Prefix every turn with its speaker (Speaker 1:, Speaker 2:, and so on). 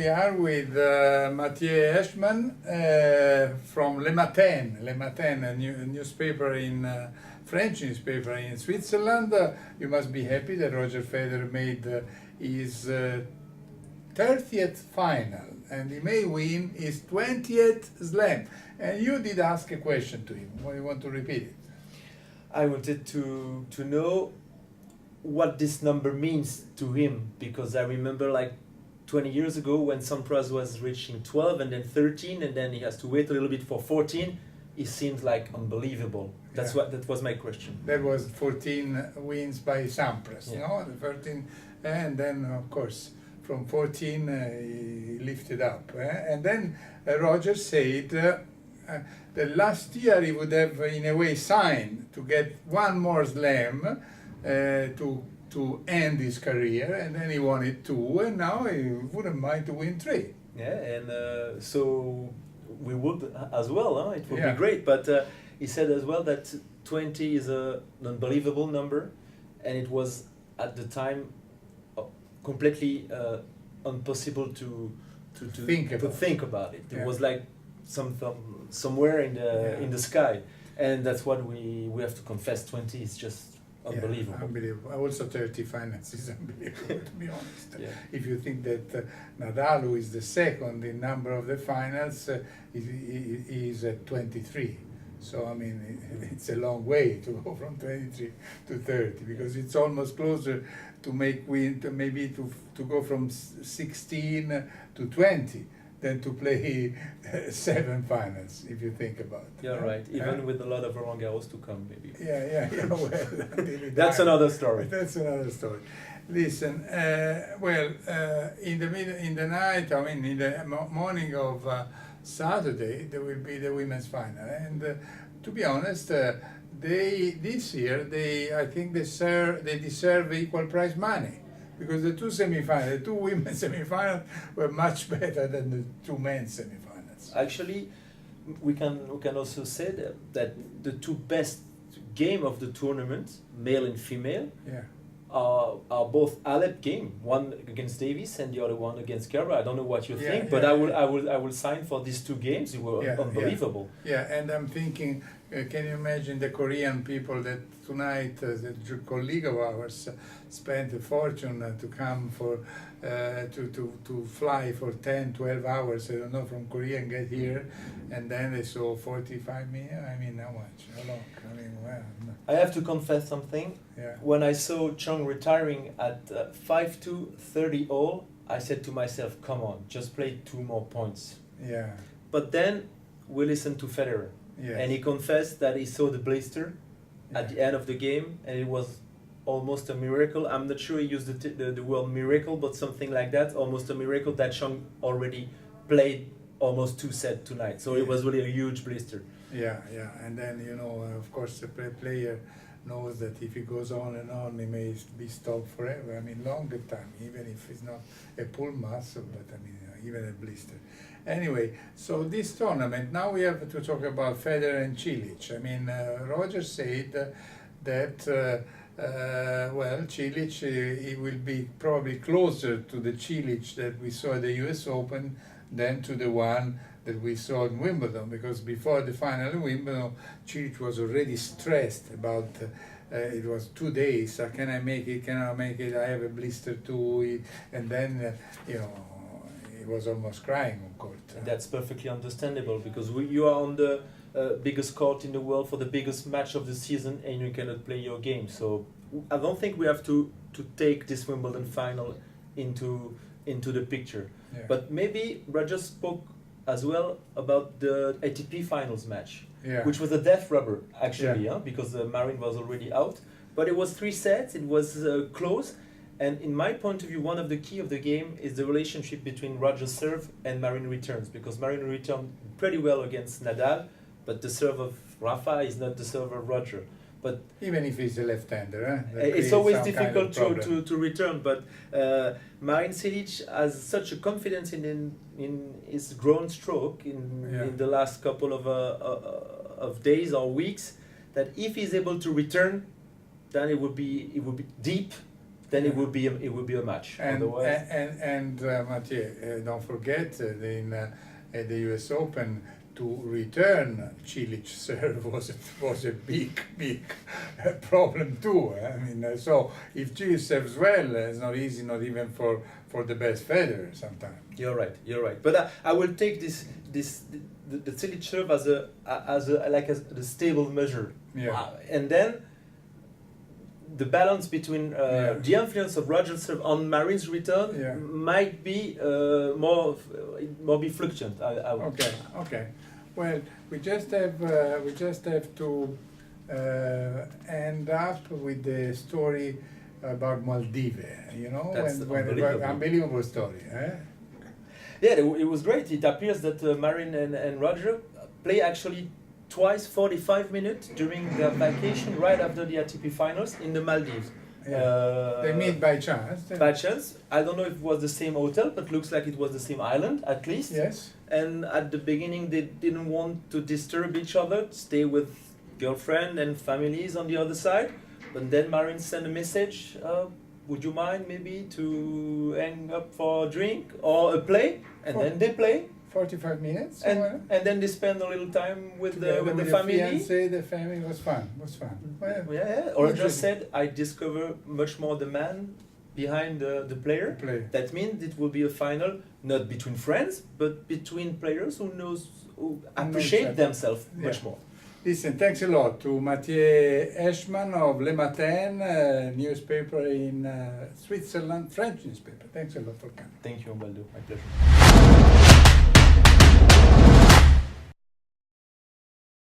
Speaker 1: we are with Mathieu Aeschmann from Le Matin. Le Matin, a newspaper in French newspaper in Switzerland. You must be happy that Roger Federer made his 30th final, and he may win his 20th slam. And you did ask a question to him. Well, you want to repeat it?
Speaker 2: I wanted to know what this number means to him, because I remember like 20 years ago when Sampras was reaching 12 and then 13 and then he has to wait a little bit for 14. It seems like unbelievable. That was my question.
Speaker 1: That was 14 wins by Sampras,
Speaker 2: Yeah.
Speaker 1: no? The 13, and then of course from 14 he lifted up. And then Roger said that last year he would have in a way signed to get one more slam to end his career, and then he wanted two, and now he wouldn't mind to win three.
Speaker 2: Yeah, and so we would as well. Huh? It would
Speaker 1: Yeah.
Speaker 2: be great, but he said as well that 20 is an unbelievable number, and it was at the time completely impossible to think about it. It
Speaker 1: Yeah.
Speaker 2: was like somewhere in the sky, and that's what we have to confess. 20 is just unbelievable.
Speaker 1: Yeah, unbelievable. Also 30 finals is unbelievable, to be honest.
Speaker 2: Yeah.
Speaker 1: If you think that Nadal, who is the second in number of the finals, is at 23. So, I mean, it's a long way to go from 23 to 30, because it's almost closer to maybe to go from 16 to 20 than to play 7 finals, if you think about it.
Speaker 2: Yeah, right. Even with a lot of Roland Garros to come, maybe.
Speaker 1: Yeah. Well,
Speaker 2: That's another story.
Speaker 1: That's another story. Listen, in the night, I mean, in the morning of Saturday, there will be the women's final, and to be honest, this year I think they deserve equal prize money, because the two women's semifinals were much better than the two men's semifinals.
Speaker 2: Actually, we can also say that the two best game of the tournament, male and female,
Speaker 1: Yeah.
Speaker 2: are both Alep game. One against Davis and the other one against Kerber. I don't know what you
Speaker 1: Yeah,
Speaker 2: think, but I will sign for these two games. They were unbelievable.
Speaker 1: Yeah, and I'm thinking, can you imagine the Korean people that tonight, the colleague of ours, spent a fortune to come for, to fly for 10, 12 hours, I don't know, from Korea and get here, and then they saw 45 million. I mean, how much? How long? I mean, well, no.
Speaker 2: I have to confess something.
Speaker 1: Yeah.
Speaker 2: When I saw Chung retiring at 5-2, 30 all, I said to myself, come on, just play 2 more points.
Speaker 1: Yeah.
Speaker 2: But then we listened to Federer.
Speaker 1: Yes.
Speaker 2: And he confessed that he saw the blister at
Speaker 1: Yeah.
Speaker 2: the end of the game, and it was almost a miracle. I'm not sure he used the word miracle, but something like that, almost a miracle that Chung already played almost 2 sets tonight. So it was really a huge blister.
Speaker 1: Yeah, and then, of course, the player knows that if he goes on and on, he may be stopped forever. I mean, longer time, even if it's not a pull muscle, but I mean, even a blister. Anyway, so this tournament, now we have to talk about Federer and Cilic. I mean, Roger said that, Cilic, he will be probably closer to the Cilic that we saw at the US Open than to the one that we saw in Wimbledon, because before the final in Wimbledon, Cilic was already stressed about it was 2 days. Can I make it? Can I make it? I have a blister too. And then, he was almost crying on court.
Speaker 2: That's perfectly understandable, because you are on the biggest court in the world for the biggest match of the season, and you cannot play your game. So I don't think we have to take this Wimbledon final into the picture.
Speaker 1: Yeah.
Speaker 2: But maybe Roger spoke as well about the ATP finals match,
Speaker 1: Yeah.
Speaker 2: which was a death rubber actually,
Speaker 1: Yeah.
Speaker 2: because Marin was already out. But it was 3 sets, it was close, and in my point of view, one of the key of the game is the relationship between Roger's serve and Marin returns, because Marin returned pretty well against Nadal, but the serve of Rafa is not the serve of Roger. But
Speaker 1: even if he's a left-hander, that
Speaker 2: it's
Speaker 1: creates
Speaker 2: always
Speaker 1: some
Speaker 2: difficult
Speaker 1: kind of problem.
Speaker 2: to return, but Marin Cilic has such a confidence in his grown stroke in the last couple of days or weeks, that if he's able to return, then it would be deep then it would be a match.
Speaker 1: And
Speaker 2: Otherwise,
Speaker 1: Mathieu, don't forget at the U.S. Open to return Cilic serve was a big problem too. I mean, so if Cilic serves well, it's not easy, not even for the best Federer sometimes.
Speaker 2: You're right. But I will take the Cilic serve as a stable measure.
Speaker 1: Yeah.
Speaker 2: And then the balance between the influence of Roger's serve on Marin's return might be more be fluctuant.
Speaker 1: Okay. Well, we just have to end up with the story about Maldives. You know,
Speaker 2: That's
Speaker 1: unbelievable story. Eh?
Speaker 2: Yeah, it was great. It appears that Marin and Roger play actually twice 45 minutes during their vacation right after the ATP finals in the Maldives.
Speaker 1: Yeah. They meet by chance.
Speaker 2: By chance. I don't know if it was the same hotel, but looks like it was the same island at least.
Speaker 1: Yes.
Speaker 2: And at the beginning they didn't want to disturb each other, stay with girlfriend and families on the other side. But then Marin sent a message, would you mind maybe to hang up for a drink or a play? And then they play.
Speaker 1: 45 minutes.
Speaker 2: And then they spend a little time with the family.
Speaker 1: Fiancé, the family was fun. Well,
Speaker 2: yeah. Or just said, I discover much more the man behind the player. That means it will be a final not between friends, but between players who appreciate themselves much more.
Speaker 1: Listen, thanks a lot to Mathieu Aeschmann of Le Matin, newspaper in Switzerland, French newspaper. Thanks a lot for coming.
Speaker 2: Thank you, Ubaldo. My pleasure.